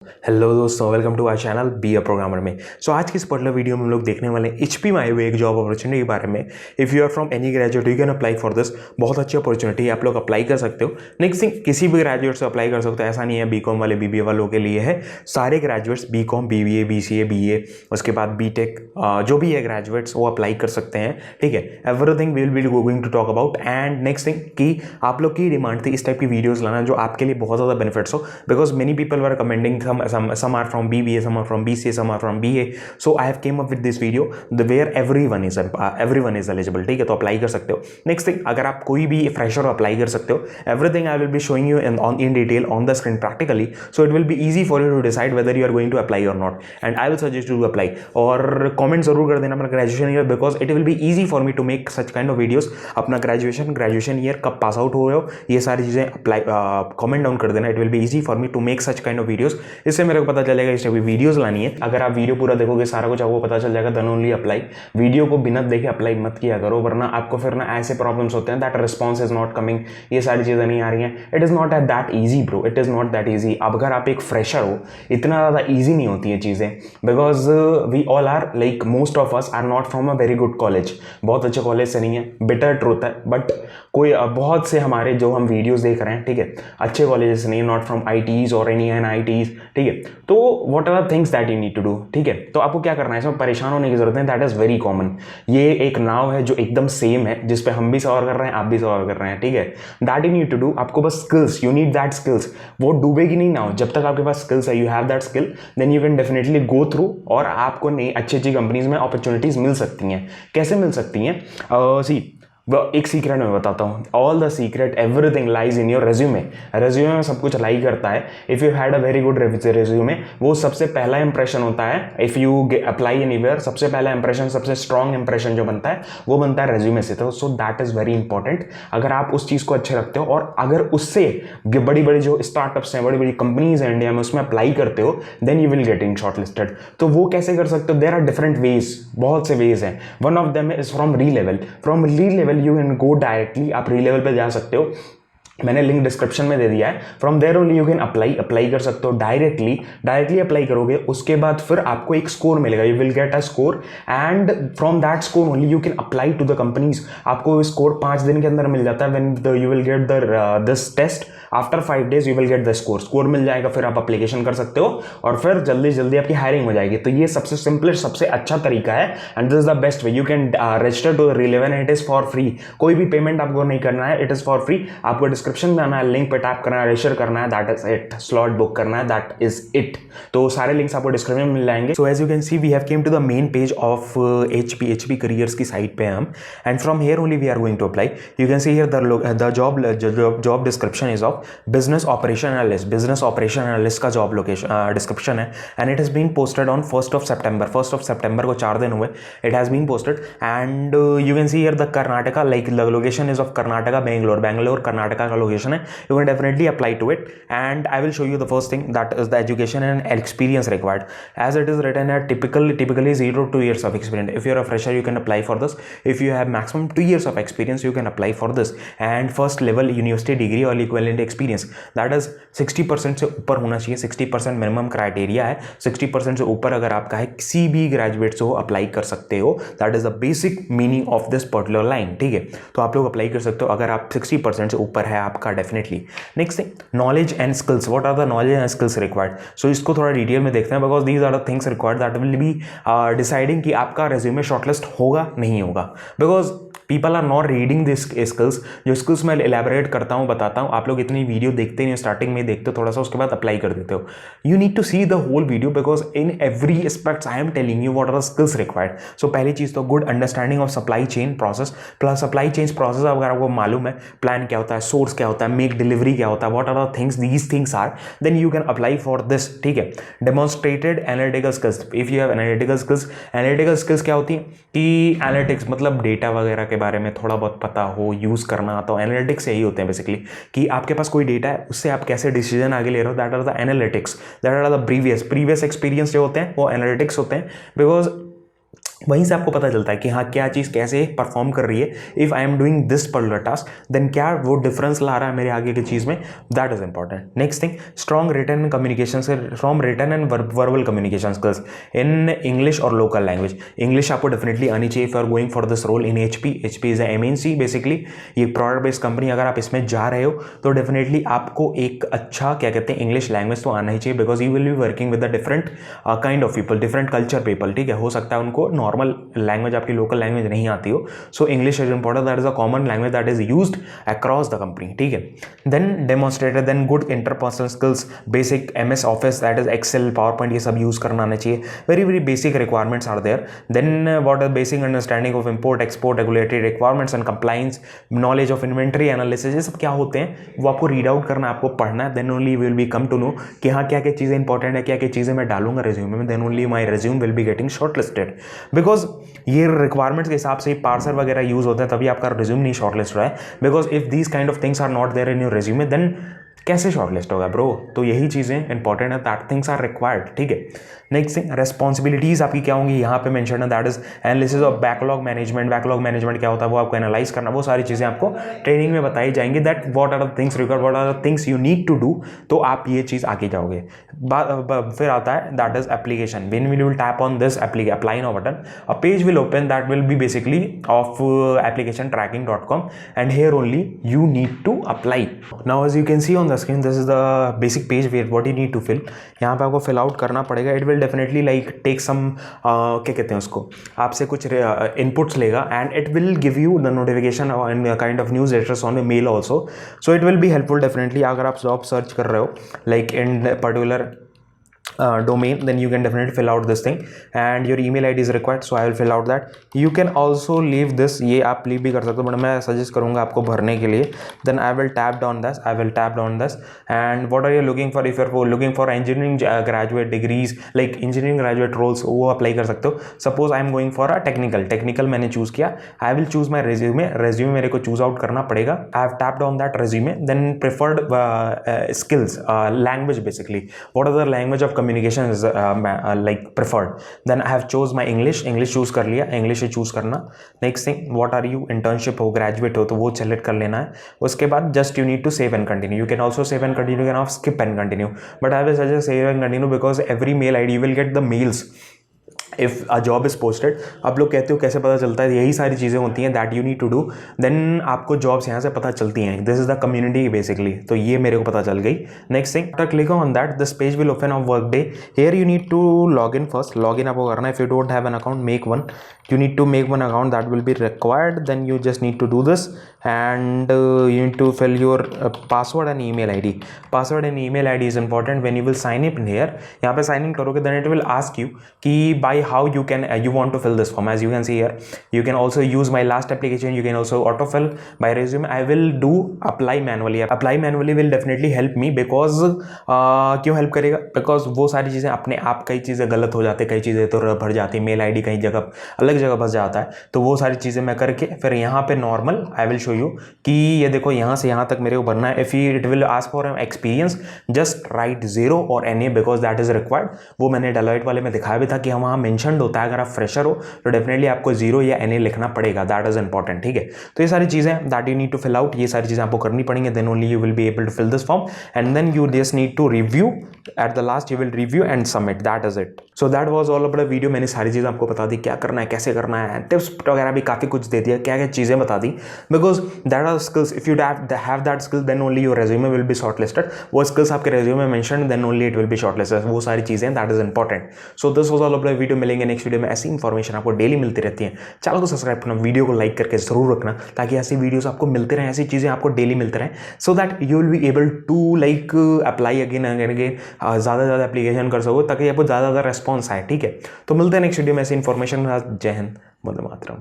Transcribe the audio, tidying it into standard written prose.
Hello दोस्तों, welcome to our channel be a programmer में। आज की इस पर्टिकुलर वीडियो में हम लोग देखने वाले एचपी में आए हुए एक जॉब अपॉर्चुनिटी के बारे में। If you are from any graduate you can apply for this. बहुत अच्छी अपॉर्चुनिटी है, आप लोग अप्लाई कर सकते हो। नेक्स्ट थिंग, किसी भी ग्रेजुएट से अप्लाई कर सकते हो, ऐसा नहीं है बीकॉम वाले बीबीए वालों के लिए है। सारे graduates BCom BBA BCA BA उसके बाद बीटेक जो भी है ग्रेजुएट्स वो अप्लाई कर सकते हैं। ठीक है, everything will be going to talk about. And next thing कि आप लोग की डिमांड थी इस टाइप की वीडियोज़ लाना जो आपके लिए बहुत ज़्यादा बेनिफिट्स हो, because many people were commending some are from BBA, some are from BCA, some are from BA. So I have came up with this video where everyone is eligible. ठीक है, तो अप्लाई कर सकते हो। Next thing, अगर आप कोई भी फ्रेशर अप्लाई कर सकते हो। Everything I will be showing you in detail on the screen practically, so it will be easy for you to decide whether you are going to apply or not, and I will suggest you to apply. और comment जरूर कर देना अपना graduation year, because it will be easy for me to make such kind of videos. अपना graduation year कब pass out हो रहे हो, ये सारी चीज़ें अप्लाई कमेंट डाउन कर देना। It will be easy for me to make such kind of videos. इससे मेरे को पता चलेगा इस टाइप की वीडियोस लानी है। अगर आप वीडियो पूरा देखोगे सारा कुछ आपको पता चल जाएगा, देन ओनली अप्लाई। वीडियो को बिना देखे अप्लाई मत किया करो, वरना आपको फिर ना ऐसे प्रॉब्लम्स होते हैं that response is not coming, ये सारी चीज़ें नहीं आ रही हैं। It is not that easy bro, it is not that easy. अब अगर आप एक फ्रेशर हो, इतना ज़्यादा ईजी नहीं होती है चीज़ें, because we all are like most of us are not from a very good college. बहुत अच्छे कॉलेज से नहीं है, बिटर ट्रूथ है। बट कोई बहुत से हमारे जो हम वीडियोज़ देख रहे हैं, ठीक है, अच्छे कॉलेज से नहीं, नॉट फ्रॉम ITs और एनी NITs। ठीक है, तो what are the things that you need to do. ठीक है, तो आपको क्या करना है, इसमें परेशान होने की जरूरत है। That is very common. ये एक नाव है जो एकदम सेम है, जिस पे हम भी सवार कर रहे हैं, आप भी सवार कर रहे हैं। ठीक है, that you need to do. आपको बस skills, you need that skills. वो डूबेगी नहीं नाव जब तक आपके पास स्किल्स है। You have that skill, then you can definitely go through, और आपको नई अच्छी अच्छी कंपनीज में अपॉर्चुनिटीज मिल सकती हैं। कैसे मिल सकती हैं? सी, एक सीक्रेट मैं बताता हूँ। All the secret, everything lies in your resume. Resume में सब कुछ लाई करता है। If you had a very good resume, वो सबसे पहला इंप्रेशन होता है। इफ़ यू अप्लाई एनीवेयर, सबसे पहला इंप्रेशन, सबसे स्ट्रॉन्ग इंप्रेशन जो बनता है वो बनता है रेज्यूमे से। तो so that is very important. अगर आप उस चीज़ को अच्छे रखते हो, और अगर उससे बड़ी बड़ी जो स्टार्टअप्स हैं, बड़ी बड़ी कंपनीज हैं इंडिया में, उसमें अप्लाई करते हो, then you will get in short listed. तो वो कैसे कर सकते हो? देयर आर डिफरेंट वेज, बहुत से वेज हैं। One of them is from री लेवल। फ्रॉम री level you can go directly, आप री लेवल पे जा सकते हो। मैंने लिंक डिस्क्रिप्शन में दे दिया है। From there only you can apply कर सकते हो डायरेक्टली अप्लाई करोगे। उसके बाद फिर आपको एक स्कोर मिलेगा, you will get a score, and from that score only you can apply to the companies. आपको स्कोर 5 दिन के अंदर मिल जाता है। When you will get this test, after 5 days you will get the score मिल जाएगा। फिर आप अप्लीकेशन कर सकते हो, और फिर जल्दी जल्दी आपकी हायरिंग हो जाएगी। तो ये सबसे सिंपलेस्ट, सबसे अच्छा तरीका है, and this is the best way. You can register to री11, इट इज फॉर फ्री। कोई भी पेमेंट आपको नहीं करना है, इट इज फॉर फ्री। आपको डिस्क्रिप्शन में आना है, लिंक पे टैप करना है, रजिस्टर करना है, that is it. Slot book करना है, दैट इज इट। तो सारे लिंक्स आपको डिस्क्रिप्शन में मिल जाएंगे। So as you can see we have came to the main page of HP careers की साइट पे हम, and from here only we are going to apply. You can see here the job description is of business operation analyst का job location description है, and it has been posted on 1st of September। 1st of September को 4 दिन हुए, it has been posted. And you can see here the Karnataka, like the location is of Karnataka, Bangalore Karnataka का location है। You can definitely apply to it, and I will show you the first thing, that is the education and experience required, as it is written at typically 0 to 2 years of experience. If you're a fresher you can apply for this. If you have maximum 2 years of experience you can apply for this, and first level university degree or equivalent experience, that is 60% से ऊपर होना चाहिए। 60% minimum criteria है। 60% से ऊपर अगर आपका है, किसी भी ग्रेजुएट से हो अप्लाई कर सकते हो। That is the basic meaning of this particular line. ठीक है, तो आप लोग अप्लाई कर सकते हो अगर आप 60% से ऊपर है आपका, definitely. Next thing, knowledge and skills. What are the knowledge and skills required? So इसको थोड़ा डिटेल में देखते हैं, because these are the things required that will be deciding कि आपका रेज्यूमे शॉर्टलिस्ट होगा नहीं होगा। Because people are not reading this skills. जो स्किल्स मैं एलैबोरेट करता हूँ, बताता हूँ, आप लोग इतनी वीडियो देखते नहीं हो, स्टार्टिंग में देखते हो थोड़ा सा, उसके बाद अप्लाई कर देते हो। You need to see the whole video, because in every aspects I am telling you what are the skills required. So पहली चीज़ तो good understanding of supply chain process. Plus supply chain process अगर आपको मालूम है, plan क्या होता है, सोर्स क्या होता है, मेक डिलीवरी क्या होता है, what are the things these things are, then you can apply for this. ठीक है, demonstrated analytical skills. If you have analytical skills क्या होती है कि एनालिटिक्स मतलब डेटा वगैरह के बारे में थोड़ा बहुत पता हो, यूज़ करना आता हो। एनालिटिक्स यही होते हैं बेसिकली, कि आपके पास कोई डेटा है, उससे आप कैसे डिसीजन आगे ले रहे हो, that are the analytics. That are the previous experience जो होते हैं वो एनालिटिक्स होते हैं। बिकॉज वहीं से आपको पता चलता है कि हाँ क्या चीज़ कैसे परफॉर्म कर रही है। If I am doing this particular task then क्या वो डिफरेंस ला रहा है मेरे आगे की चीज़ में, that is important. Next thing, strong written communication, from written and verbal communication skills in English और लोकल लैंग्वेज। इंग्लिश आपको डेफिनेटली आनी चाहिए if you are going for this role in HP. HP is MNC basically, ये product based company. अगर आप इसमें जा रहे हो तो डेफिनेटली आपको एक अच्छा क्या कहते हैं इंग्लिश लैंग्वेज तो आना ही चाहिए, because you will be working with the different kind of people, different culture people, ठीक है। हो सकता है उनको नॉर्मल लैंग्वेज आपकी लोकल लैंग्वेज नहीं आती हो, so English is important, that is a common language that is used across the company, ठीक है। Then demonstrated, then good interpersonal skills, basic MS office that is Excel, PowerPoint, ये सब use करना आना चाहिए। Very very basic requirements are there. Then what are basic understanding of import export, regulatory requirements and compliance, knowledge of inventory analysis, ये सब क्या होते हैं वो आपको रीड आउट करना, आपको पढ़ना है। Then only will be come to know कि हाँ क्या क्या चीज़ें इंपॉर्टेंट है, क्या क्या चीज़ें मैं डालूंगा रिज्यूमे में, then only my resume will be getting shortlisted. Because ये रिक्वायरमेंट्स के हिसाब से पार्सर वगैरह यूज होता है, तभी आपका रिज्यूम नहीं शॉर्टलिस्ट रहा है। Because if these kind of things are not there in your resume then कैसे शॉर्टलिस्ट होगा ब्रो। तो यही चीज़ें इंपॉर्टेंट है, दैट थिंग्स आर रिक्वायर्ड, ठीक है। नेक्स्ट थिंग, रेस्पॉन्सिबिलिटीज आपकी क्या होंगी यहाँ पे मेंशन है, that is analysis of backlog management. Backlog management क्या होता है वो आपको एनालाइज करना, वो सारी चीज़ें आपको ट्रेनिंग में बताई जाएंगी, that what are the things required, what are the things you need to do, तो आप ये चीज़ आगे जाओगे। फिर आता है that is application, when will you tap on this apply now button, a page will open that will be basically of applicationtracking.com and here only you need to apply. Now as you can see on the screen, this is the basic page where what you need to fill. यहाँ पे आपको fill out करना पड़ेगा। It will definitely like take some क्या कहते हैं उसको, आपसे कुछ inputs लेगा and it will give you the notification and kind of newsletters on mail also. So it will be helpful definitely अगर आप job search कर रहे हो like in particular domain, then you can definitely fill out this thing and your email ID is required, so I will fill out that. You can also leave this, ये आप leave भी कर सकते हो, but मैं suggest करूँगा आपको भरने के लिए। Then I will tap down this and what are you looking for, if you're looking for engineering graduate degrees like engineering graduate roles, वो अप्लाई कर सकते हो। Suppose I am going for a technical मैंने choose किया, I will choose my resume मेरे को choose out करना पड़ेगा। I have tapped on that resume, then preferred skills, language basically, what are the language of communication is like preferred, then I have chose my English choose कर लिया, English ही choose करना। next thing, what are you, internship हो, graduate हो, तो वो select कर लेना है। उसके बाद just you need to save and continue, you can also save and continue, you can also skip and continue, but I will suggest save and continue because every mail ID you will get the mails if a job is posted. आप लोग कहते हो कैसे पता चलता है, यही सारी चीज़ें होती हैं that you need to do, then आपको जॉब्स यहाँ से पता चलती हैं। This is the community basically, तो ये मेरे को पता चल गई। Next thing, after click on that this page will open on Workday. Here you need to log in first, log in आपको करना है। If you don't have an account, make one, you need to make one account, that will be required, then you just need to do this and you need to fill your password and email ID. Password and email ID is important when you will sign in here. यहाँ पे sign in करोगे then it will ask you कि by how you can you want to fill this form. As you can see here, you can also use my last application, you can also autofill by resume. I will do apply manually. Apply manually will definitely help me because क्यों help करेगा, because वो सारी चीज़ें अपने आप, कई चीज़ें गलत हो जाती, कई चीज़ें तो भर जाती, मेल ID कई जगह अलग जगह बस जाता है, तो वो सारी चीज़ें मैं करके फिर यहाँ पे normal I will show you कि ये देखो यहाँ से यहाँ तक मेरे को भरना है। If it will ask for experience just right 0 और NA because that is required. वो मैंने डेलॉइट वाले में दिखाया भी था कि वहाँ मेंशन्ड होता है अगर आप फ्रेशर हो तो डेफिनेटली आपको 0 या NA लिखना पड़ेगा, दैट इज इंपॉर्टेंट, ठीक है। तो ये सारी चीज़ें that you need to fill out, ये सारी चीज़ें आपको करनी पड़ेंगे, then only you will be able to fill this form and then you just need to review at the last, you will review and submit, that is it. So that was all about video. मैंने सारी चीज़ें आपको बता दी, क्या करना है, कैसे करना है, टिप्स वगैरह भी काफ़ी कुछ दे दिया, क्या क्या चीज़ें बता दी, because that are skills. If you have that skill then only your resume will be shortlisted. वो स्किल्स आपके रेज्यूमे में mention, then only it will be shortlisted, वो सारी चीज़ें, that is important. So this was all about video. मिलेंगे next video में। ऐसी information आपको डेली मिलती रहती है। चैनल को सब्सक्राइब करना, वीडियो को लाइक करके जरूर रखना ताकि ऐसी वीडियोस आपको मिलते रहें, ऐसी चीज़ें आपको डेली मिलते रहें, so that you will be able to like apply again again again, ज़्यादा से ज़्यादा एप्लीकेशन कर सको ताकि आपको ज़्यादा रेस्पॉन्स आए, ठीक है। तो मिलते हैं नेक्स्ट वीडियो में ऐसी इन्फॉर्मेशन। जय हिंद, वंदे मातरम।